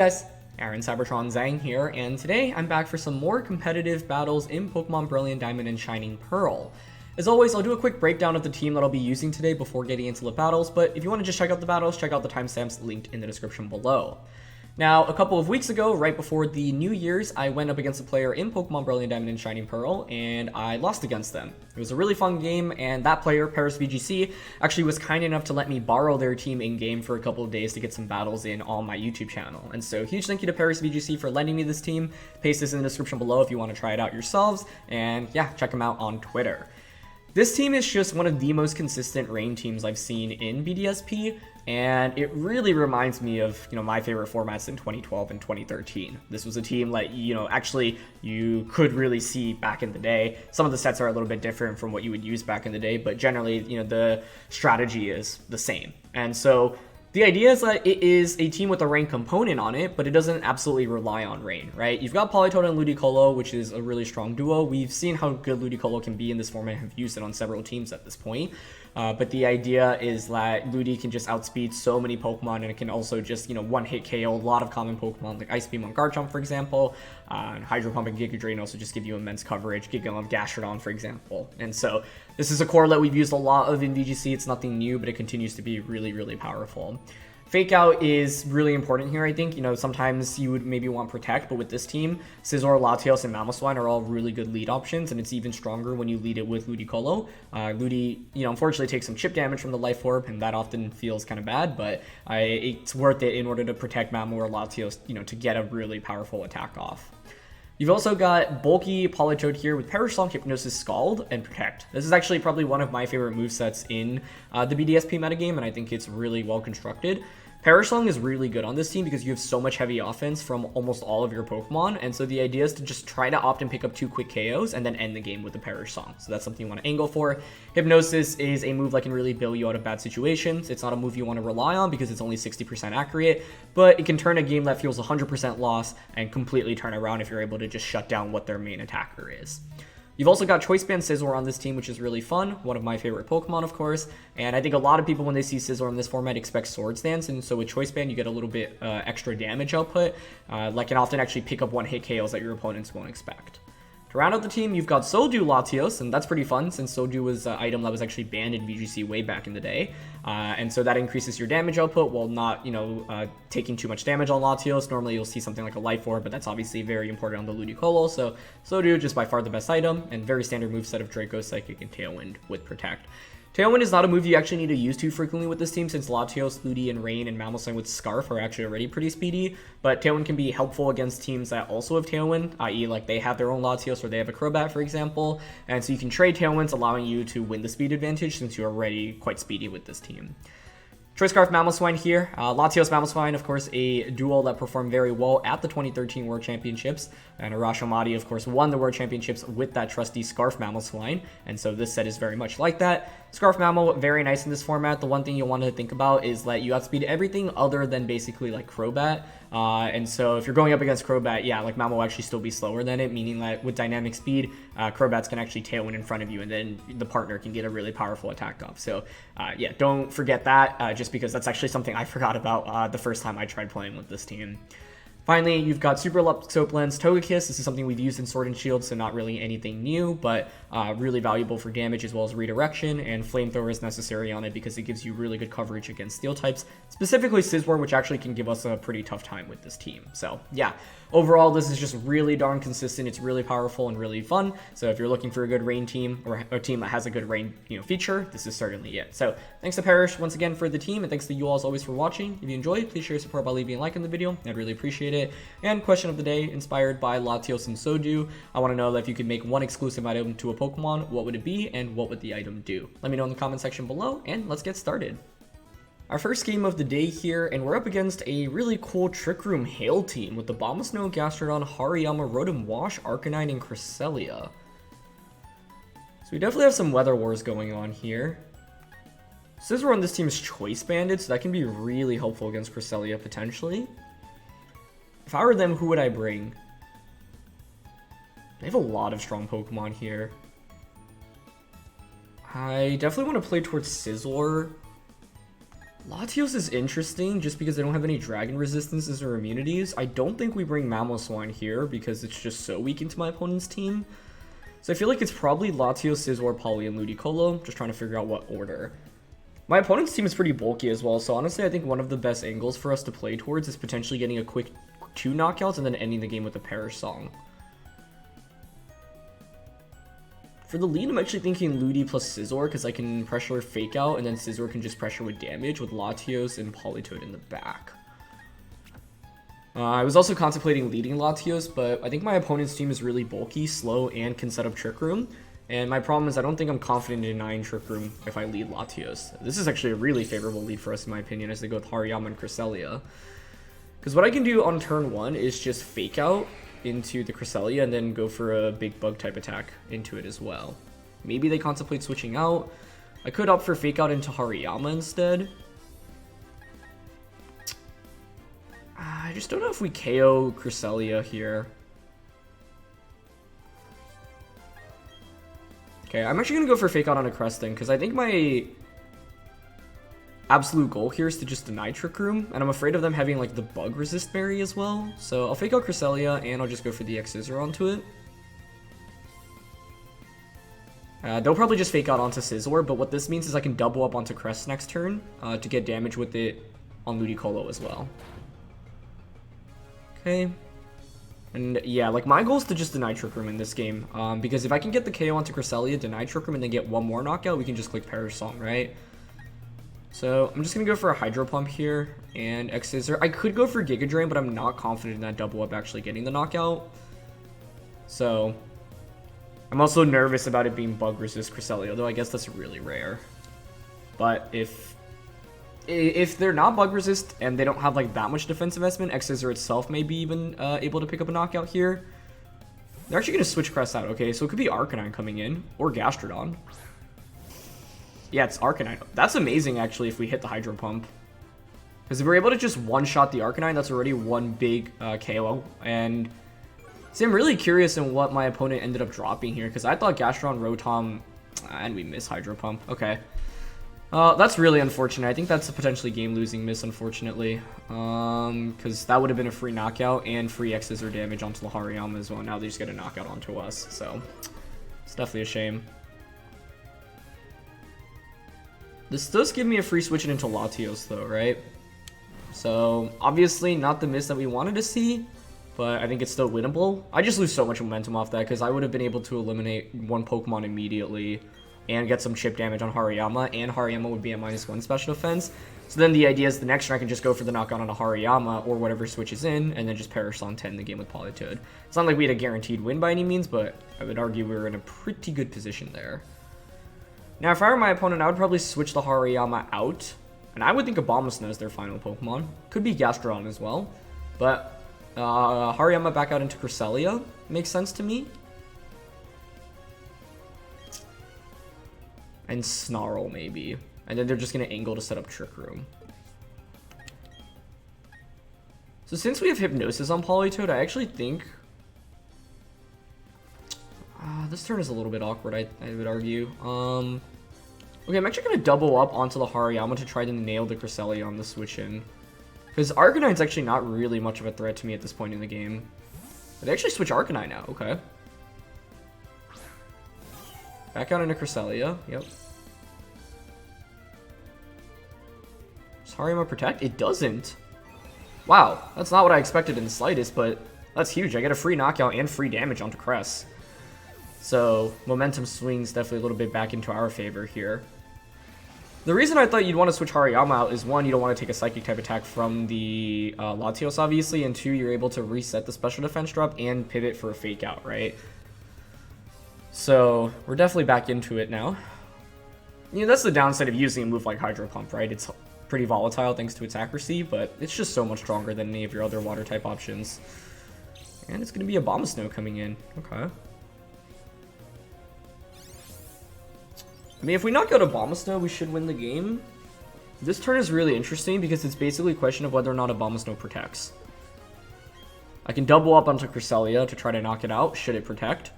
Guys, Aaron Cybertron Zhang here, and today I'm back for some more competitive battles in Pokemon Brilliant Diamond and Shining Pearl. As always, I'll do a quick breakdown of the team that I'll be using today before getting into the battles, but if you want to just check out the battles, check out the timestamps linked in the description below. Now, a couple of weeks ago, right before the New Year's, I went up against a player in Pokemon Brilliant Diamond and Shining Pearl, and I lost against them. It was a really fun game, and that player, PerishVGC, actually was kind enough to let me borrow their team in-game for a couple of days to get some battles in on my YouTube channel. And so, huge thank you to PerishVGC for lending me this team. Paste this in the description below if you want to try it out yourselves, and yeah, check them out on Twitter. This team is just one of the most consistent rain teams I've seen in BDSP, and it really reminds me of, my favorite formats in 2012 and 2013. This was a team that, actually you could really see back in the day. Some of the sets are a little bit different from what you would use back in the day, but generally, the strategy is the same. And so the idea is that it is a team with a rain component on it, but it doesn't absolutely rely on rain, right? You've got Politoed and Ludicolo, which is a really strong duo. We've seen how good Ludicolo can be in this format and have used it on several teams at this point. But the idea is that Ludi can just outspeed so many Pokemon, and it can also just, one-hit KO a lot of common Pokemon, like Ice Beam on Garchomp, for example. And Hydro Pump and Giga Drain also just give you immense coverage. Giga on Gastrodon, for example. And so this is a core that we've used a lot of in VGC. It's nothing new, but it continues to be really, really powerful. Fake Out is really important here, I think. Sometimes you would maybe want Protect, but with this team, Scizor, Latios, and Mamoswine are all really good lead options, and it's even stronger when you lead it with Ludicolo. Ludi, unfortunately takes some chip damage from the Life Orb, and that often feels kind of bad, but it's worth it in order to protect Mamo or Latios, to get a really powerful attack off. You've also got bulky Politoed here with Perish Song, Hypnosis, Scald, and Protect. This is actually probably one of my favorite movesets in the BDSP metagame, and I think it's really well constructed. Perish Song is really good on this team because you have so much heavy offense from almost all of your Pokemon, and so the idea is to just try to opt and pick up 2 quick KOs and then end the game with the Perish Song. So that's something you want to angle for. Hypnosis is a move that can really bail you out of bad situations. It's not a move you want to rely on because it's only 60% accurate, but it can turn a game that feels 100% loss and completely turn around if you're able to just shut down what their main attacker is. You've also got Choice Band Scizor on this team, which is really fun. One of my favorite Pokemon, of course. And I think a lot of people, when they see Scizor in this format, expect Swords Dance. And so with Choice Band, you get a little bit extra damage output, that can often actually pick up one-hit KOs that your opponents won't expect. To round out the team, you've got Soldew Latios, and that's pretty fun since Soldew was an item that was actually banned in VGC way back in the day. And so that increases your damage output while not, taking too much damage on Latios. Normally you'll see something like a Life Orb, but that's obviously very important on the Ludicolo. So Soldew, just by far the best item, and very standard moveset of Draco, Psychic, and Tailwind with Protect. Tailwind is not a move you actually need to use too frequently with this team since Latios, Ludi, and Rain and Mamoswine with Scarf are actually already pretty speedy, but Tailwind can be helpful against teams that also have Tailwind, i.e. like they have their own Latios or they have a Crobat, for example, and so you can trade Tailwinds, allowing you to win the speed advantage since you're already quite speedy with this team. Choice Scarf Mamoswine here. Latios Mamoswine, of course, a duel that performed very well at the 2013 World Championships. And Arashi Madi, of course, won the World Championships with that trusty Scarf Mamoswine. And so this set is very much like that. Scarf Mamo, very nice in this format. The one thing you'll want to think about is that you outspeed everything other than basically like Crobat. And so if you're going up against Crobat, yeah, like Mamo will actually still be slower than it, meaning that with dynamic speed, Crobats can actually Tailwind in front of you, and then the partner can get a really powerful attack off. So yeah, don't forget that, just because that's actually something I forgot about the first time I tried playing with this team. Finally, you've got Super Soap Lens Togekiss. This is something we've used in Sword and Shield, so not really anything new, but really valuable for damage as well as redirection, and Flamethrower is necessary on it because it gives you really good coverage against Steel types, specifically Scizor, which actually can give us a pretty tough time with this team. So yeah, overall, this is just really darn consistent. It's really powerful and really fun. So if you're looking for a good rain team or a team that has a good rain feature, this is certainly it. So thanks to Perish once again for the team, and thanks to you all as always for watching. If you enjoyed, please share your support by leaving a like on the video. I'd really appreciate it. And question of the day, inspired by Latios and Soldew. I want to know that if you could make one exclusive item to a Pokemon, what would it be and what would the item do? Let me know in the comment section below, and let's get started. Our first game of the day here, and we're up against a really cool Trick Room Hail team with the Abomasnow, Gastrodon, Hariyama, Rotom-Wash, Arcanine, and Cresselia. So we definitely have some Weather Wars going on here. Scizor on this team is Choice Banded, so that can be really helpful against Cresselia potentially. If I were them, who would I bring? They have a lot of strong Pokemon here. I definitely want to play towards Scizor. Latios is interesting just because they don't have any dragon resistances or immunities. I don't think we bring Mamoswine here because it's just so weak into my opponent's team. So I feel like it's probably Latios, Scizor, Poly, and Ludicolo. Just trying to figure out what order. My opponent's team is pretty bulky as well, so honestly I think one of the best angles for us to play towards is potentially getting a quick 2 knockouts and then ending the game with a Perish Song. For the lead, I'm actually thinking Ludi plus Scizor because I can pressure Fake Out and then Scizor can just pressure with damage with Latios and Politoed in the back. I was also contemplating leading Latios, but I think my opponent's team is really bulky, slow, and can set up Trick Room. And my problem is I don't think I'm confident in denying Trick Room if I lead Latios. This is actually a really favorable lead for us in my opinion as they go with Hariyama and Cresselia. Because what I can do on turn 1 is just Fake Out into the Cresselia and then go for a big bug type attack into it as well. Maybe they contemplate switching out. I could opt for Fake Out into Hariyama instead. I just don't know if we KO Cresselia here. Okay, I'm actually going to go for Fake Out on a Crest then, because I think my absolute goal here is to just deny Trick Room, and I'm afraid of them having like the Bug Resist Berry as well. So I'll Fake Out Cresselia, and I'll just go for the Scizor onto it. They'll probably just Fake Out onto Scizor, but what this means is I can double up onto Crest next turn to get damage with it on Ludicolo as well. Okay. And yeah, like my goal is to just deny Trick Room in this game, because if I can get the KO onto Cresselia, deny Trick Room, and then get one more knockout, we can just click Perish Song, right? So I'm just going to go for a Hydro Pump here and Scizor. I could go for Giga Drain, but I'm not confident in that double up actually getting the knockout. So I'm also nervous about it being Bug Resist Cresselia, though I guess that's really rare. But if they're not Bug Resist and they don't have like that much defense investment, Scizor itself may be even able to pick up a knockout here. They're actually going to switch Crest out. Okay, so it could be Arcanine coming in or Gastrodon. Yeah, it's Arcanine. That's amazing actually if we hit the Hydro Pump. Because if we're able to just one-shot the Arcanine, that's already one big KO. And see, I'm really curious in what my opponent ended up dropping here, because I thought Gastrodon, Rotom, and we miss Hydro Pump. Okay. That's really unfortunate. I think that's a potentially game-losing miss, unfortunately. Because that would have been a free knockout and free Scizor damage onto the Hariyama as well. Now they just get a knockout onto us, so it's definitely a shame. This does give me a free switch into Latios, though, right? So obviously not the miss that we wanted to see, but I think it's still winnable. I just lose so much momentum off that because I would have been able to eliminate one Pokemon immediately and get some chip damage on Hariyama, and Hariyama would be at -1 special defense. So then the idea is the next turn I can just go for the knockout on a Hariyama or whatever switches in, and then just Perish on 10 the game with Politoed. It's not like we had a guaranteed win by any means, but I would argue we were in a pretty good position there. Now, if I were my opponent, I would probably switch the Hariyama out, and I would think Abomasnow is their final Pokemon. Could be Gastrodon as well, but Hariyama back out into Cresselia makes sense to me. And Snarl, maybe. And then they're just going to angle to set up Trick Room. So since we have Hypnosis on Politoed, I actually think... this turn is a little bit awkward, I would argue. Okay, I'm actually going to double up onto the Hariyama to try to nail the Cresselia on the switch-in. Because Arcanine's actually not really much of a threat to me at this point in the game. But they actually switch Arcanine now, okay. Back out into Cresselia, yep. Does Hariyama protect? It doesn't. Wow, that's not what I expected in the slightest, but that's huge. I get a free knockout and free damage onto Cress. So, momentum swings definitely a little bit back into our favor here. The reason I thought you'd want to switch Hariyama out is, one, you don't want to take a Psychic type attack from the Latios, obviously, and two, you're able to reset the special defense drop and pivot for a Fake Out, right? So, we're definitely back into it now. You know, that's the downside of using a move like Hydro Pump, right? It's pretty volatile thanks to its accuracy, but it's just so much stronger than any of your other water type options. And it's going to be Abomasnow coming in. Okay. I mean, if we knock out Abomasnow, we should win the game. This turn is really interesting because it's basically a question of whether or not Abomasnow protects. I can double up onto Cresselia to try to knock it out, should it protect.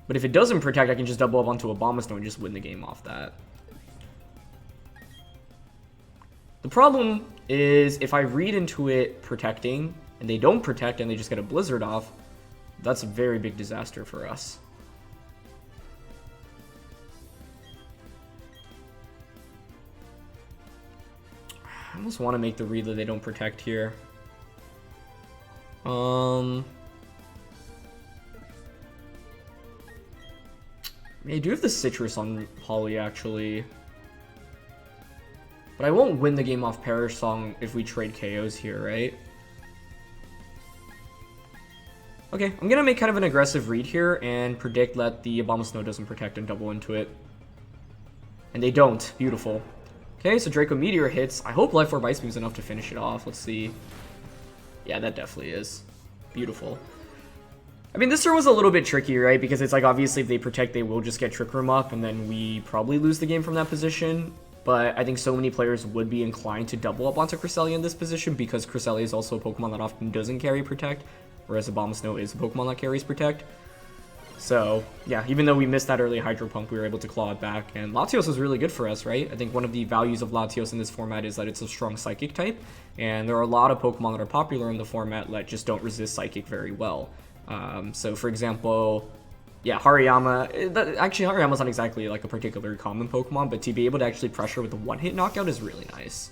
But if it doesn't protect, I can just double up onto Abomasnow and just win the game off that. The problem is if I read into it protecting, and they don't protect and they just get a Blizzard off, that's a very big disaster for us. I almost want to make the read that they don't protect here. I do have the Citrus on Poly, actually. But I won't win the game off Perish Song if we trade KOs here, right? Okay, I'm gonna make kind of an aggressive read here and predict that the Abomasnow doesn't protect and double into it. And they don't. Beautiful. Okay, so Draco Meteor hits. I hope Life Orb Ice Beam is enough to finish it off. Let's see. Yeah, that definitely is. Beautiful. I mean, this turn was a little bit tricky, right? Because it's like, obviously, if they protect, they will just get Trick Room up, and then we probably lose the game from that position. But I think so many players would be inclined to double up onto Cresselia in this position because Cresselia is also a Pokemon that often doesn't carry Protect, whereas Abomasnow is a Pokemon that carries Protect. So, yeah, even though we missed that early Hydro Pump, we were able to claw it back. And Latios was really good for us, right? I think one of the values of Latios in this format is that it's a strong Psychic type. And there are a lot of Pokemon that are popular in the format that just don't resist Psychic very well. So, for example, yeah, Hariyama. Actually, Hariyama's not exactly like a particularly common Pokemon, but to be able to actually pressure with a one-hit knockout is really nice.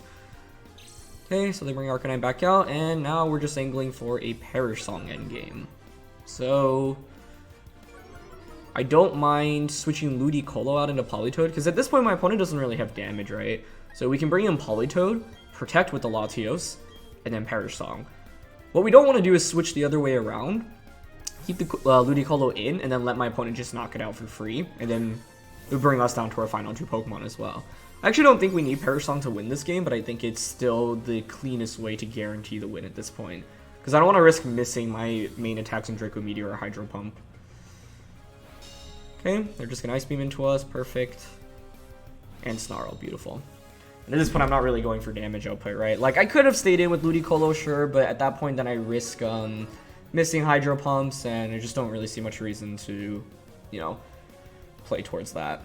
Okay, so they bring Arcanine back out, and now we're just angling for a Perish Song endgame. So I don't mind switching Ludicolo out into Politoed, because at this point my opponent doesn't really have damage, right? So we can bring in Politoed, protect with the Latios, and then Perish Song. What we don't want to do is switch the other way around, keep the Ludicolo in, and then let my opponent just knock it out for free, and then it would bring us down to our final two Pokemon as well. I actually don't think we need Perish Song to win this game, but I think it's still the cleanest way to guarantee the win at this point. Because I don't want to risk missing my main attacks on Draco Meteor or Hydro Pump. Okay, they're just gonna Ice Beam into us, perfect. And Snarl, beautiful. And at this point, I'm not really going for damage output, right? Like, I could have stayed in with Ludicolo, sure, but at that point, then I risk missing Hydro Pumps, and I just don't really see much reason to, you know, play towards that.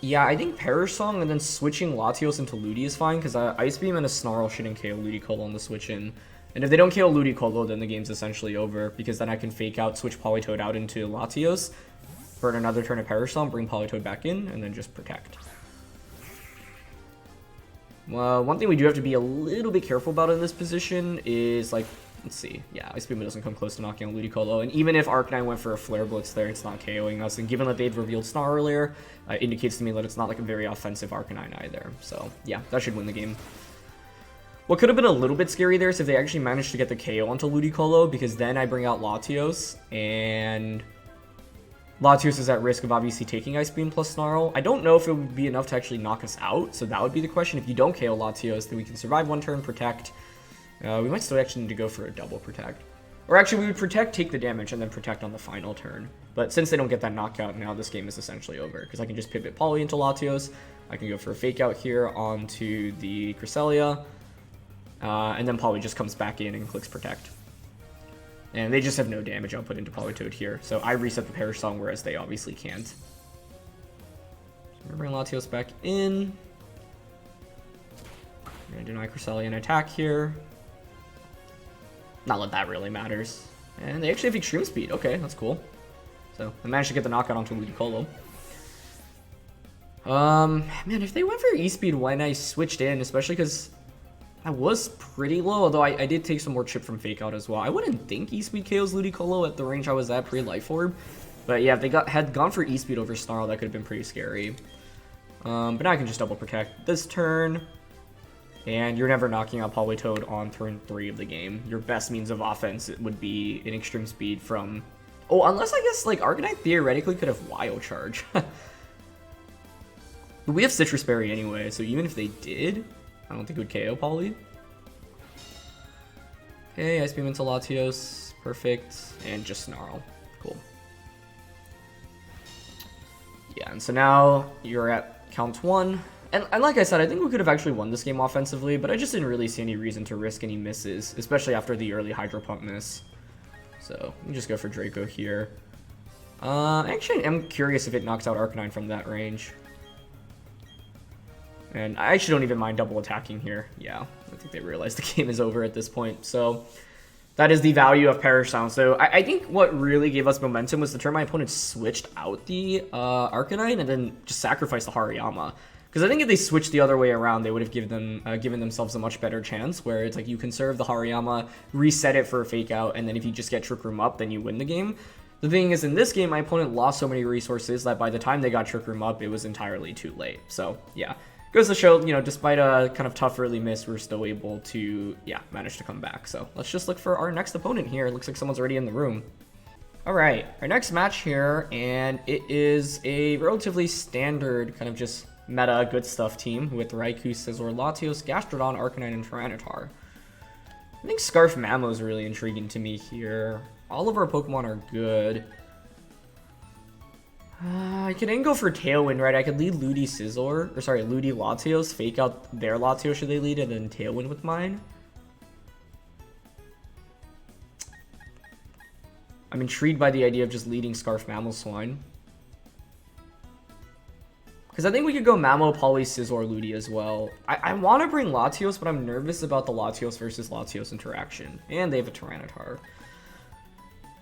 Yeah, I think Perish Song and then switching Latios into Ludi is fine, because Ice Beam and a Snarl shouldn't KO Ludicolo on the switch in. And if they don't KO Ludicolo, then the game's essentially over, because then I can fake out, switch Politoed out into Latios, burn another turn of Perish Song, bring Politoed back in, and then just protect. One thing we do have to be a little bit careful about in this position is, like, let's see. Yeah, Ice Beam doesn't come close to knocking out Ludicolo, and even if Arcanine went for a Flare Blitz there, it's not KOing us, and given that they'd revealed Snarl earlier, indicates to me that it's not like a very offensive Arcanine either. So, yeah, that should win the game. What could have been a little bit scary there is if they actually managed to get the KO onto Ludicolo, because then I bring out Latios, and Latios is at risk of obviously taking Ice Beam plus Snarl. I don't know if it would be enough to actually knock us out, so that would be the question. If you don't KO Latios, then we can survive one turn, protect. We might still actually need to go for a double protect. Or actually, we would protect, take the damage, and then protect on the final turn. But since they don't get that knockout, now this game is essentially over, because I can just pivot Poly into Latios. I can go for a Fake Out here onto the Cresselia. And then Poly just comes back in and clicks Protect. And they just have no damage output into Politoed here. So I reset the Perish Song, whereas they obviously can't. So I'm going to bring Latios back in. I'm going to deny Cresselia an attack here. Not that that really matters. And they actually have Extreme Speed. Okay, that's cool. So I managed to get the knockout onto Ludicolo. Man, if they went for E-Speed when I switched in, especially because I was pretty low, although I did take some more chip from Fake Out as well. I wouldn't think E-Speed KOs Ludicolo at the range I was at pre-Life Orb. But yeah, if they had gone for E-Speed over Snarl, that could have been pretty scary. But now I can just double protect this turn. And you're never knocking out Politoed on turn 3 of the game. Your best means of offense would be an Extreme Speed from... Oh, unless I guess, like, Arcanine theoretically could have Wild Charge. But we have Citrus Berry anyway, so even if they did, I don't think it would KO Poly. Okay, Ice Beam into Latios. Perfect. And just Snarl. Cool. Yeah, and so now you're at count 1. And like I said, I think we could have actually won this game offensively, but I just didn't really see any reason to risk any misses, especially after the early Hydro Pump miss. So, we can just go for Draco here. Actually, I'm curious if it knocks out Arcanine from that range. And I actually don't even mind double attacking here. Yeah, I think they realize the game is over at this point. So that is the value of Perish Sound. So I think what really gave us momentum was the turn my opponent switched out the Arcanine and then just sacrificed the Hariyama. Because I think if they switched the other way around, they would have given themselves a much better chance, where it's like you conserve the Hariyama, reset it for a Fake Out, and then if you just get Trick Room up, then you win the game. The thing is, in this game, my opponent lost so many resources that by the time they got Trick Room up, it was entirely too late. So, yeah. Goes to show, you know, despite a kind of tough early miss, we're still able to, yeah, manage to come back. So let's just look for our next opponent here. It looks like someone's already in the room. All right, our next match here, and it is a relatively standard kind of just meta good stuff team with Raikou, Scizor, Latios, Gastrodon, Arcanine, and Tyranitar. I think Scarf Mamoswine is really intriguing to me here. All of our Pokemon are good. I could then go for Tailwind, right? I could lead Ludi Scizor, or sorry, Ludi Latios, fake out their Latios should they lead, and then Tailwind with mine. I'm intrigued by the idea of just leading Scarf Mamoswine. Because I think we could go Mamo, Poly, Scizor, Ludi as well. I want to bring Latios, but I'm nervous about the Latios versus Latios interaction. And they have a Tyranitar.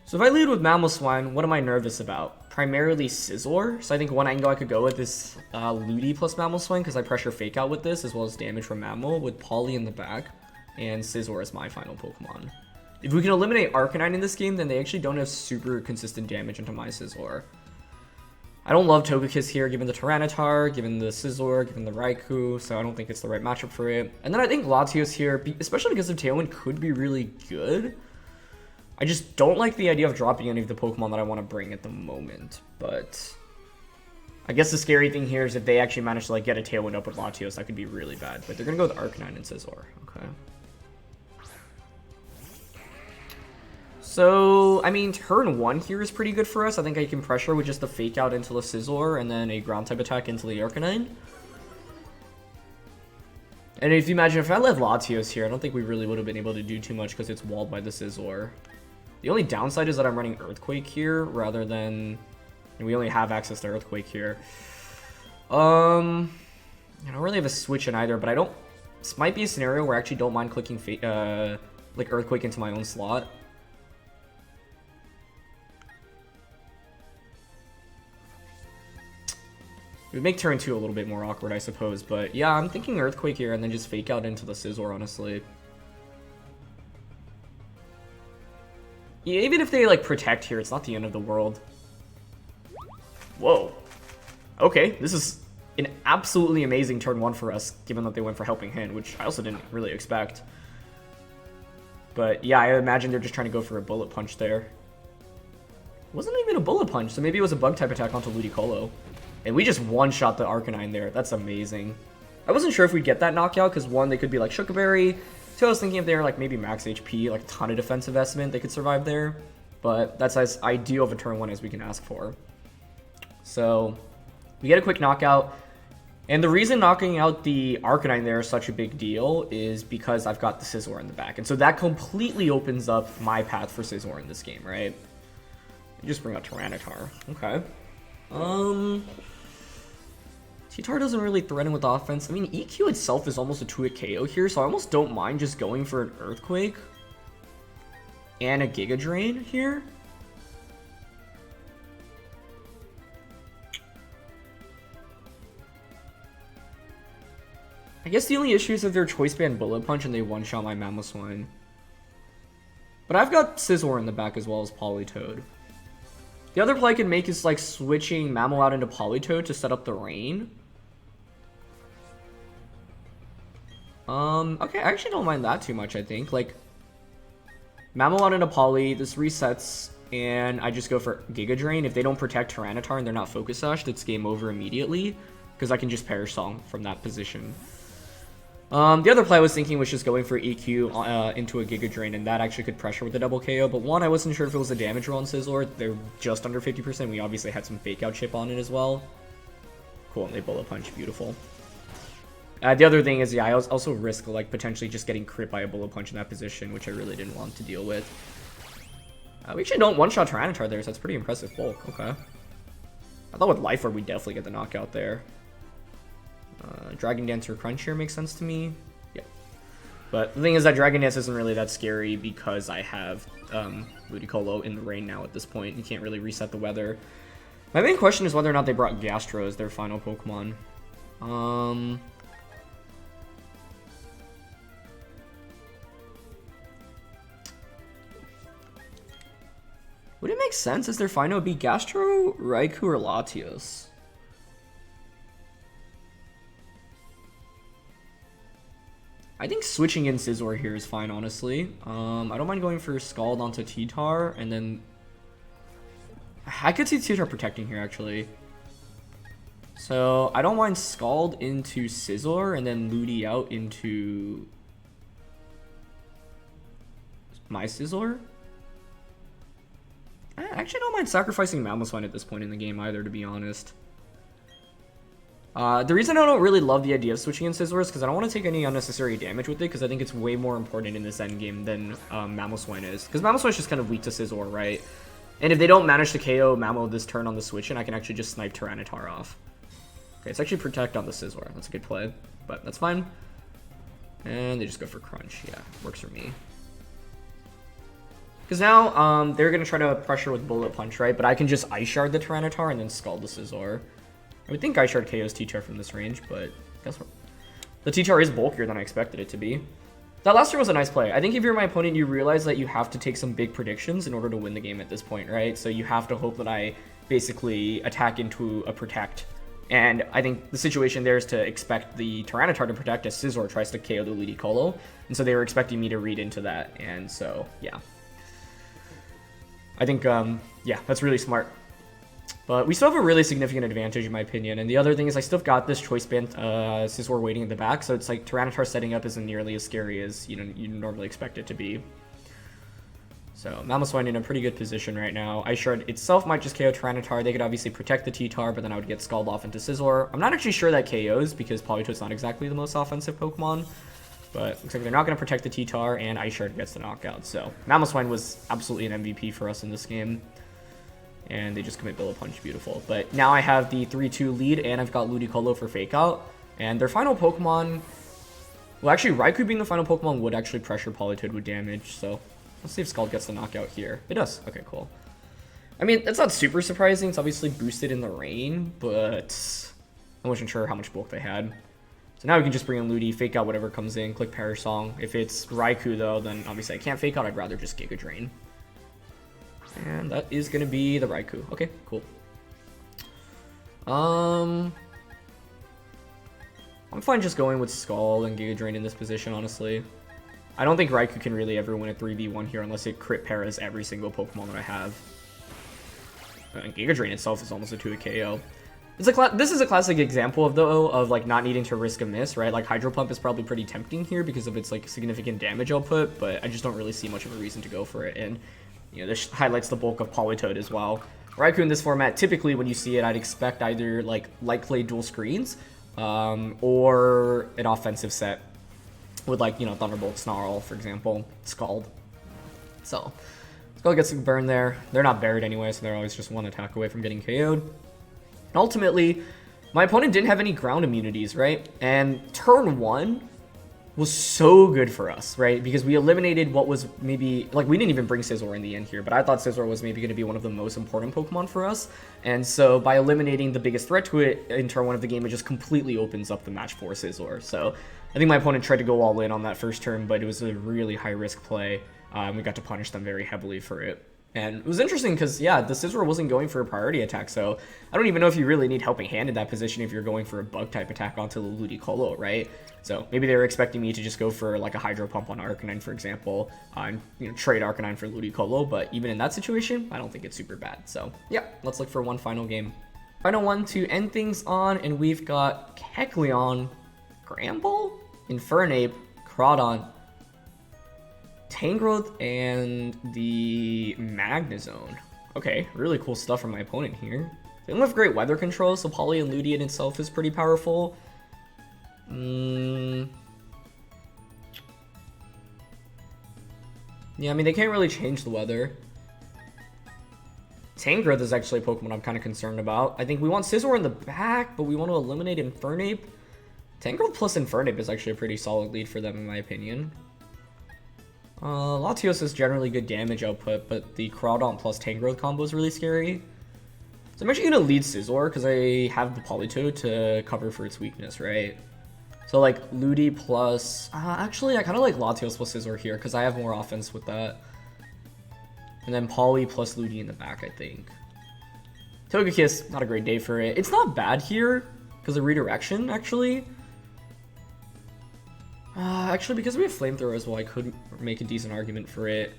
So if I lead with Mamoswine, what am I nervous about? Primarily Scizor. So I think one angle I could go with is Ludi plus Mamoswine, because I pressure Fake Out with this, as well as damage from Mamo, with Poly in the back, and Scizor as my final Pokemon. If we can eliminate Arcanine in this game, then they actually don't have super consistent damage into my Scizor. I don't love Togekiss here, given the Tyranitar, given the Scizor, given the Raikou, so I don't think it's the right matchup for it. And then I think Latios here, especially because of Tailwind, could be really good. I just don't like the idea of dropping any of the Pokemon that I want to bring at the moment, but I guess the scary thing here is if they actually manage to like get a Tailwind up with Latios, that could be really bad. But they're going to go with Arcanine and Scizor. Okay. So, I mean, turn 1 here is pretty good for us. I think I can pressure with just the Fake Out into the Scizor and then a Ground type attack into the Arcanine. And if you imagine, if I left Latios here, I don't think we really would have been able to do too much because it's walled by the Scizor. The only downside is that I'm running Earthquake here rather than... we only have access to Earthquake here. I don't really have a switch in either, but I don't... this might be a scenario where I actually don't mind clicking like Earthquake into my own slot. It would make turn 2 a little bit more awkward, I suppose, but yeah, I'm thinking Earthquake here and then just Fake Out into the Scizor, honestly. Yeah, even if they, like, protect here, it's not the end of the world. Whoa. Okay, this is an absolutely amazing turn 1 for us, given that they went for Helping Hand, which I also didn't really expect. But yeah, I imagine they're just trying to go for a Bullet Punch there. It wasn't even a Bullet Punch, so maybe it was a Bug-type attack onto Ludicolo. And we just one-shot the Arcanine there. That's amazing. I wasn't sure if we'd get that knockout, because one, they could be like Sugar Berry. Two, I was thinking if they were like maybe max HP, like a ton of defensive estimate, they could survive there. But that's as ideal of a turn 1 as we can ask for. So, we get a quick knockout. And the reason knocking out the Arcanine there is such a big deal is because I've got the Scizor in the back. And so that completely opens up my path for Scizor in this game, right? You just bring out Tyranitar. Okay. T-Tar doesn't really threaten with offense. I mean, EQ itself is almost a 2-hit KO here, so I almost don't mind just going for an Earthquake and a Giga Drain here. I guess the only issue is if they're Choice Band Bullet Punch and they one-shot my Mamoswine. But I've got Scizor in the back as well as Politoed. The other play I can make is like switching Mamo out into Politoed to set up the rain. Okay, I actually don't mind that too much, I think. Like, Mamo out into Poly, this resets, and I just go for Giga Drain. If they don't protect Tyranitar and they're not Focus Sashed, it's game over immediately, because I can just Perish Song from that position. The other play I was thinking was just going for EQ into a Giga Drain, and that actually could pressure with the double KO, but one, I wasn't sure if it was a damage roll on Scizor. They're just under 50%. We obviously had some Fake Out chip on it as well. Cool, and they Bullet Punch. Beautiful. The other thing is, yeah, I also risk, like, potentially just getting crit by a Bullet Punch in that position, which I really didn't want to deal with. We actually don't one-shot Tyranitar there, so that's pretty impressive bulk. Okay. I thought with Life Orb we'd definitely get the knockout there. Dragon Dance or Crunch here makes sense to me. Yeah. But the thing is that Dragon Dance isn't really that scary because I have Ludicolo in the rain now at this point. You can't really reset the weather. My main question is whether or not they brought Gastro as their final Pokemon. Would it make sense as their final be Gastro, Raikou, or Latios? I think switching in Scizor here is fine, honestly. I don't mind going for Scald onto T-Tar, and then... I could see T-Tar protecting here, actually. So, I don't mind Scald into Scizor, and then Ludi out into... my Scizor? I actually don't mind sacrificing Mamoswine at this point in the game either, to be honest. The reason I don't really love the idea of switching in Scizor is because I don't want to take any unnecessary damage with it, because I think it's way more important in this endgame than Mamoswine is. Because Mamoswine is just kind of weak to Scizor, right? And if they don't manage to KO Mamo this turn on the switch, and I can actually just snipe Tyranitar off. Okay, it's actually Protect on the Scizor. That's a good play, but that's fine. And they just go for Crunch. Yeah, works for me. Because now, they're going to try to pressure with Bullet Punch, right? But I can just Ice Shard the Tyranitar and then Scald the Scizor. I would think Ice Shard KOs T-Tar from this range, but guess what? The T-Tar is bulkier than I expected it to be. That last turn was a nice play. I think if you're my opponent, you realize that you have to take some big predictions in order to win the game at this point, right? So you have to hope that I basically attack into a Protect. And I think the situation there is to expect the Tyranitar to Protect as Scizor tries to KO the Ludicolo. And so they were expecting me to read into that, and so, yeah. I think, yeah, that's really smart. But we still have a really significant advantage, in my opinion. And the other thing is I still got this Choice Band Scizor waiting at the back, so it's like Tyranitar setting up isn't nearly as scary as you normally expect it to be. So Mamoswine in a pretty good position right now. Ice Shard itself might just KO Tyranitar. They could obviously protect the T-Tar, but then I would get Scald off into Scizor. I'm not actually sure that KOs because Politoed's not exactly the most offensive Pokemon. But looks like they're not going to protect the T-Tar, and Ice Shard gets the knockout. So Mamoswine was absolutely an MVP for us in this game. And they just commit Bullet Punch, beautiful. But now I have the 3-2 lead, and I've got Ludicolo for Fake Out. And their final Pokemon... Well, actually, Raikou being the final Pokemon would actually pressure Politoed with damage. So let's see if Scald gets the knockout here. It does. Okay, cool. I mean, it's not super surprising. It's obviously boosted in the rain, but I wasn't sure how much bulk they had. So now we can just bring in Ludi, Fake Out whatever comes in, click Perish Song. If it's Raikou, though, then obviously I can't Fake Out. I'd rather just Giga Drain. And that is going to be the Raikou. Okay, cool. I'm fine just going with Scald and Giga Drain in this position, honestly. I don't think Raikou can really ever win a 3v1 here unless it crit paras every single Pokemon that I have. And Giga Drain itself is almost a 2-hit KO. This is a classic example of like not needing to risk a miss, right? Like Hydro Pump is probably pretty tempting here because of its like significant damage output, but I just don't really see much of a reason to go for it. And this highlights the bulk of Politoed as well. Raikou in this format, typically when you see it, I'd expect either like Light Clay dual screens, or an offensive set with like Thunderbolt, Snarl, for example, Scald. So Scald gets some burn there. They're not buried anyway, so they're always just one attack away from getting KO'd. Ultimately, my opponent didn't have any ground immunities, right? And turn 1 was so good for us, right? Because we eliminated what was maybe... Like, we didn't even bring Scizor in the end here, but I thought Scizor was maybe going to be one of the most important Pokemon for us. And so, by eliminating the biggest threat to it in turn 1 of the game, it just completely opens up the match for Scizor. So, I think my opponent tried to go all in on that first turn, but it was a really high-risk play. We got to punish them very heavily for it. And it was interesting because, yeah, the Scizor wasn't going for a priority attack, so I don't even know if you really need Helping Hand in that position if you're going for a Bug-type attack onto the Ludicolo, right? So maybe they were expecting me to just go for, like, a Hydro Pump on Arcanine, for example, and, trade Arcanine for Ludicolo, but even in that situation, I don't think it's super bad. So, yeah, let's look for one final game. Final one to end things on, and we've got Keckleon, Granbull, Infernape, Crawdaunt, Tangrowth, and the Magnezone. Okay, really cool stuff from my opponent here. They don't have great weather control, so Poly and Ludi in itself is pretty powerful. Yeah, I mean, they can't really change the weather. Tangrowth is actually a Pokemon I'm kind of concerned about. I think we want Scizor in the back, but we want to eliminate Infernape. Tangrowth plus Infernape is actually a pretty solid lead for them, in my opinion. Latios is generally good damage output, but the Crawdaunt plus Tangrowth combo is really scary. So I'm actually going to lead Scizor because I have the Politoed to cover for its weakness, right? So like Ludi plus... actually, I kind of like Latios plus Scizor here because I have more offense with that. And then Poly plus Ludi in the back, I think. Togekiss, not a great day for it. It's not bad here because of redirection, actually. Actually, because we have Flamethrower as well, I could make a decent argument for it.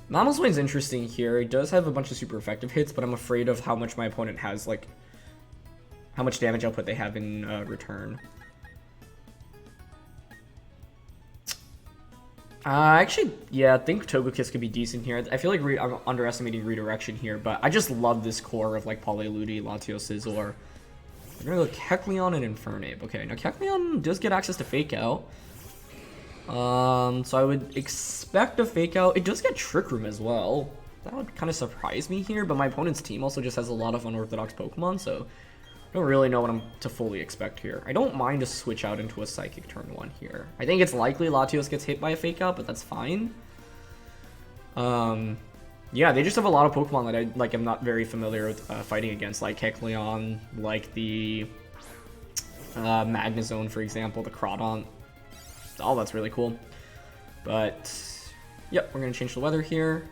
Mamoswine's interesting here. It does have a bunch of super effective hits, but I'm afraid of how much my opponent has, like, how much damage output they have in return. Actually, yeah, I think Togekiss could be decent here. I feel like I'm underestimating redirection here, but I just love this core of, like, Poly, Ludi, Latios, Scizor. We're gonna go Keckleon and Infernape. Okay, now Keckleon does get access to Fake Out. So I would expect a Fake Out. It does get Trick Room as well. That would kind of surprise me here, but my opponent's team also just has a lot of unorthodox Pokemon, so I don't really know what I'm to fully expect here. I don't mind a switch out into a Psychic turn 1 here. I think it's likely Latios gets hit by a Fake Out, but that's fine. Yeah, they just have a lot of Pokemon that I'm not very familiar with fighting against, like Keckleon, like the Magnezone, for example, the Crawdaunt. Oh, that's really cool. But, yep, we're going to change the weather here.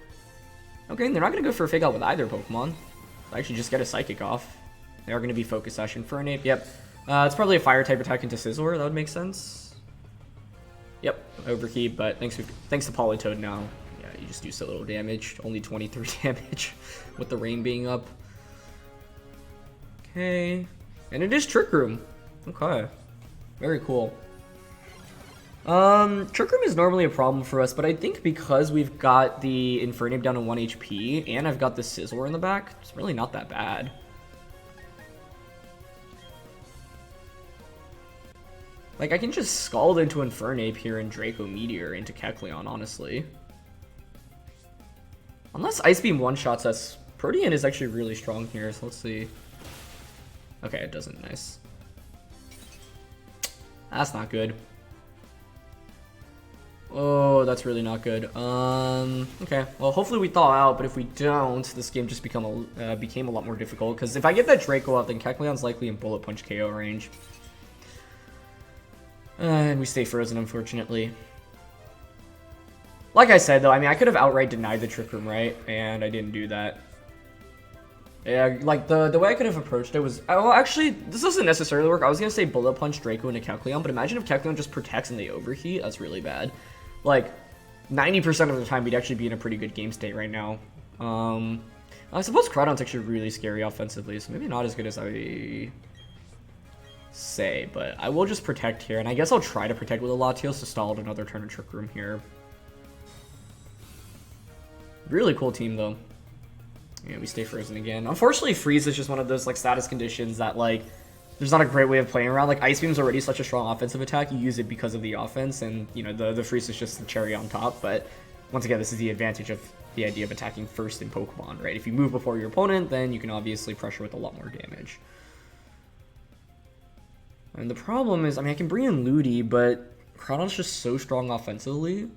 Okay, and they're not going to go for a Fake Out with either Pokemon. They'll actually just get a Psychic off. They are going to be Focus Sash and Infernape. Yep, it's probably a Fire-type attack into Scizor. That would make sense. Yep, Overheat, but thanks to Politoed now. You just do so little damage, only 23 damage with the rain being up. Okay, and it is Trick Room. Okay, very cool. Trick Room is normally a problem for us, but I think because we've got the Infernape down to 1 HP and I've got the Scizor in the back, it's really not that bad. Like, I can just Scald into Infernape here and Draco Meteor into Keckleon, honestly. Unless Ice Beam one-shots us, Protean is actually really strong here, so let's see. Okay, it doesn't. Nice. That's not good. Oh, that's really not good. Okay, well, hopefully we thaw out, but if we don't, this game just became a lot more difficult, because if I get that Draco out, then Keckleon's likely in Bullet Punch KO range. And we stay frozen, unfortunately. Like I said, though, I mean, I could have outright denied the Trick Room, right? And I didn't do that. Yeah, like, the way I could have approached it was... Well, actually, this doesn't necessarily work. I was going to say Bullet Punch Draco into Keckleon, but imagine if Keckleon just protects and they overheat. That's really bad. Like, 90% of the time, we'd actually be in a pretty good game state right now. I suppose Crawdaunt's actually really scary offensively, so maybe not as good as I say, but I will just protect here, and I guess I'll try to protect with a Latios to stall out another turn of Trick Room here. Really cool team, though. Yeah, we stay frozen again. Unfortunately, Freeze is just one of those, like, status conditions that, like, there's not a great way of playing around. Like, Ice Beam's already such a strong offensive attack. You use it because of the offense, and, you know, the Freeze is just the cherry on top. But, once again, this is the advantage of the idea of attacking first in Pokemon, right? If you move before your opponent, then you can obviously pressure with a lot more damage. And the problem is, I mean, I can bring in Ludi, but Crawdaunt's just so strong offensively.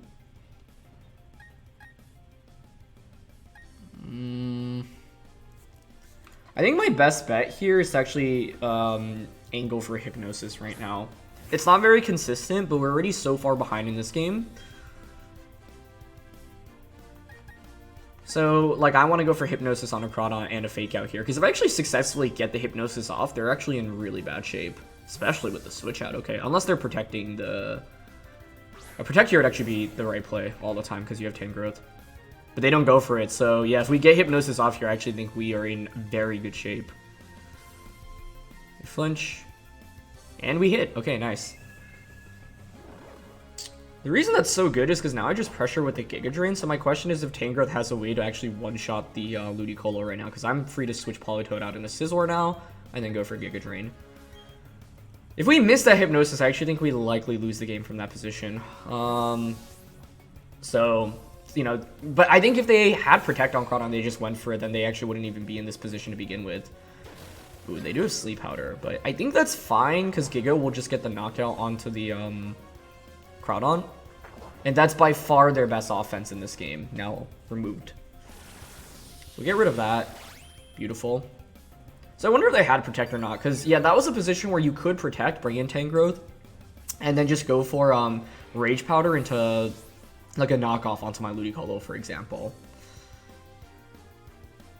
I think my best bet here is to actually angle for Hypnosis right now. It's not very consistent, but we're already so far behind in this game. So, like, I want to go for Hypnosis on a Crawdaunt and a Fake Out here, because if I actually successfully get the Hypnosis off, they're actually in really bad shape, especially with the Switch Out, okay? Unless they're protecting the... A Protect here would actually be the right play all the time, because you have Tangrowth. But they don't go for it, so yeah, if we get Hypnosis off here, I actually think we are in very good shape. We flinch. And we hit. Okay, nice. The reason that's so good is because now I just pressure with the Giga Drain, so my question is if Tangrowth has a way to actually one-shot the Ludicolo right now, because I'm free to switch Politoed out into Scizor now, and then go for Giga Drain. If we miss that Hypnosis, I actually think we likely lose the game from that position. So... you know, but I think if they had Protect on Crawdaunt, they just went for it, then they actually wouldn't even be in this position to begin with. Ooh, they do have Sleep Powder, but I think that's fine because Giga will just get the knockout onto the Crawdaunt. And that's by far their best offense in this game, now removed. So we get rid of that. Beautiful. So I wonder if they had Protect or not, because, yeah, that was a position where you could Protect, bring in Tangrowth, and then just go for Rage Powder into, like, a knockoff onto my Ludicolo, for example.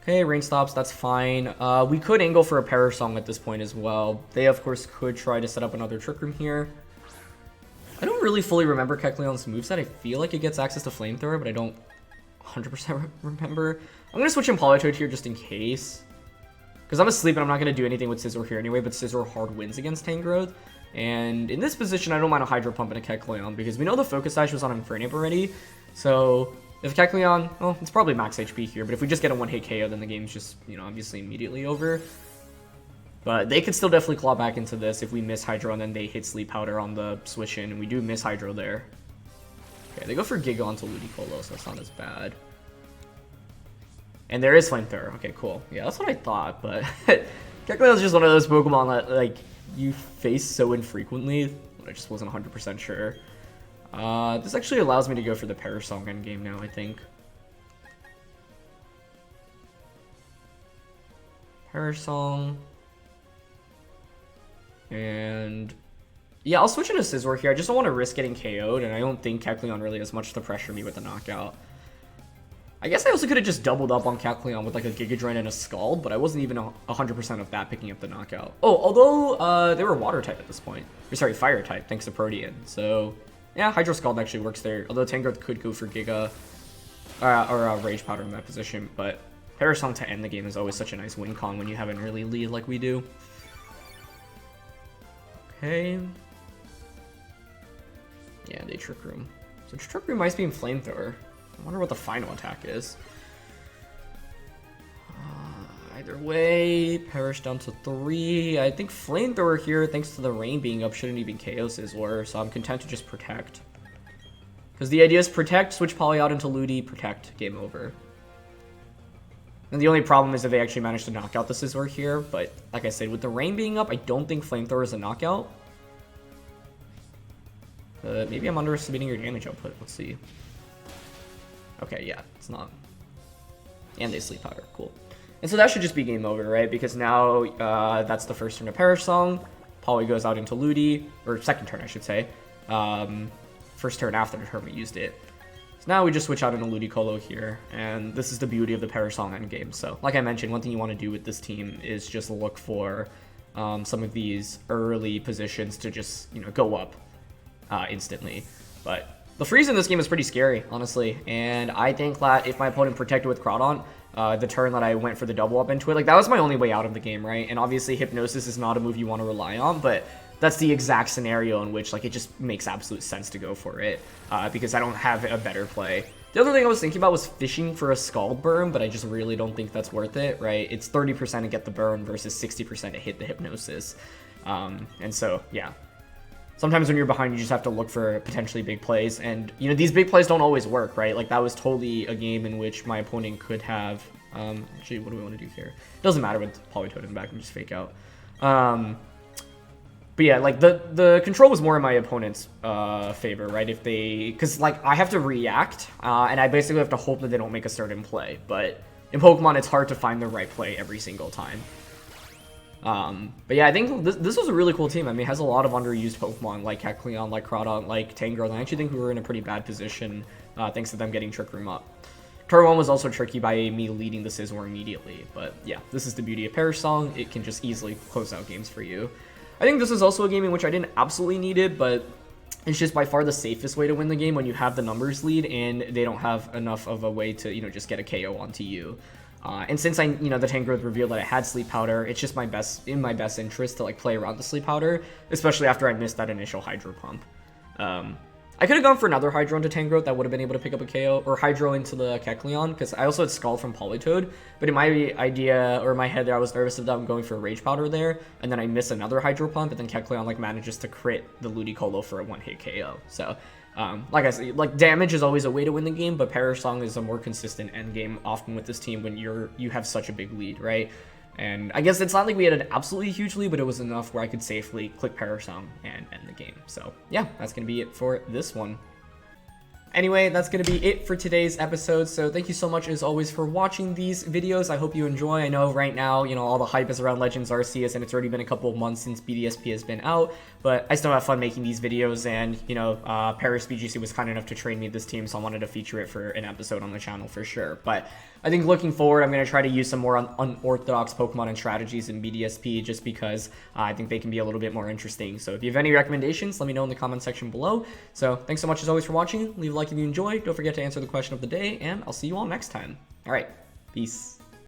Okay, Rain Stops, that's fine. We could angle for a Perish Song at this point as well. They, of course, could try to set up another Trick Room here. I don't really fully remember Keckleon's moveset. I feel like it gets access to Flamethrower, but I don't 100% remember. I'm going to switch in Politoed here just in case. Because I'm asleep and I'm not going to do anything with Scizor here anyway, but Scizor hard wins against Tangrowth. And in this position, I don't mind a Hydro Pump and a Keckleon, because we know the Focus Sash was on Infernape already. So if Keckleon, well, it's probably max HP here, but if we just get a one-hit KO, then the game's just, you know, obviously immediately over. But they could still definitely claw back into this if we miss Hydro and then they hit Sleep Powder on the switch in, and we do miss Hydro there. Okay, they go for Giga onto Ludicolo, so that's not as bad. And there is Flamethrower. Okay, cool. Yeah, that's what I thought, but Keckleon's just one of those Pokemon that, like, you face so infrequently. I just wasn't 100% sure. This actually allows me to go for the Perish Song endgame now, I think. Perish Song. And yeah, I'll switch into Scizor here. I just don't want to risk getting KO'd, and I don't think Keckleon really has much to pressure me with the knockout. I guess I also could have just doubled up on Keckleon with like a Giga Drain and a Scald, but I wasn't even 100% of that picking up the knockout. Oh, although they were Water type at this point. Or sorry, Fire type, thanks to Protean. So yeah, Hydro Scald actually works there. Although Tangrowth could go for Giga or Rage Powder in that position, but Perish Song to end the game is always such a nice win con when you have an early lead like we do. Okay. Yeah, they Trick Room. So Trick Room Ice Beam Flamethrower. I wonder what the final attack is. Either way, Perish down to 3. I think Flamethrower here, thanks to the rain being up, shouldn't even KO Scizor, so I'm content to just Protect. Because the idea is Protect, switch Poly out into Ludi, Protect, game over. And the only problem is that they actually managed to knock out the Scizor here, but like I said, with the rain being up, I don't think Flamethrower is a knockout. But maybe I'm underestimating your damage output. Let's see. Okay, yeah, it's not. And they Sleep Powder, cool. And so that should just be game over, right? Because now that's the first turn of Perish Song. Poly goes out into Ludi, or second turn, I should say. First turn after the turn we used it. So now we just switch out into Ludicolo here, and this is the beauty of the Perish Song endgame. So, like I mentioned, one thing you want to do with this team is just look for some of these early positions to just, you know, go up instantly. But the freeze in this game is pretty scary, honestly, and I think that if my opponent protected with Crawdaunt, the turn that I went for the double up into it, like, that was my only way out of the game, right? And obviously Hypnosis is not a move you want to rely on, but that's the exact scenario in which, like, it just makes absolute sense to go for it, because I don't have a better play. The other thing I was thinking about was fishing for a Scald burn, but I just really don't think that's worth it, right? It's 30% to get the burn versus 60% to hit the Hypnosis. And so, yeah. Sometimes when you're behind, you just have to look for potentially big plays, and, you know, these big plays don't always work, right? Like, that was totally a game in which my opponent could have, actually, what do we want to do here? It doesn't matter with Politoed in the back, and just fake out. But yeah, like, the control was more in my opponent's favor, right? If they, because, like, I have to react, and I basically have to hope that they don't make a certain play, but in Pokemon, it's hard to find the right play every single time. But yeah, I think this was a really cool team. I mean, it has a lot of underused Pokemon, like Keckleon, like Crawdaunt, like Tangrowth, and I actually think we were in a pretty bad position, thanks to them getting Trick Room up. Turn 1 was also tricky by me leading the Scizor immediately, but yeah, this is the beauty of Perish Song. It can just easily close out games for you. I think this is also a game in which I didn't absolutely need it, but it's just by far the safest way to win the game when you have the numbers lead and they don't have enough of a way to, you know, just get a KO onto you. And since the Tangrowth revealed that it had Sleep Powder, it's just in my best interest to, like, play around the Sleep Powder, especially after I missed that initial Hydro Pump. I could have gone for another Hydro into Tangrowth that would have been able to pick up a KO, or Hydro into the Keckleon, because I also had Skull from Politoed, but in my idea, or in my head there, I was nervous of them going for a Rage Powder there, and then I miss another Hydro Pump, and then Keckleon, like, manages to crit the Ludicolo for a one-hit KO. So, like I said, like, damage is always a way to win the game, but Perish Song is a more consistent endgame often with this team when you have such a big lead, right? And I guess it's not like we had an absolutely huge lead, but it was enough where I could safely click Perish Song and end the game. So yeah, that's going to be it for this one. Anyway, that's going to be it for today's episode. So thank you so much, as always, for watching these videos. I hope you enjoy. I know right now, you know, all the hype is around Legends Arceus, and it's already been a couple of months since BDSP has been out, but I still have fun making these videos, and, you know, PerishVGC was kind enough to train me this team, so I wanted to feature it for an episode on the channel for sure. But I think looking forward, I'm going to try to use some more unorthodox Pokemon and strategies in BDSP, just because I think they can be a little bit more interesting. So if you have any recommendations, let me know in the comment section below. So thanks so much, as always, for watching. Leave a like if you enjoyed. Don't forget to answer the question of the day, and I'll see you all next time. All right, peace.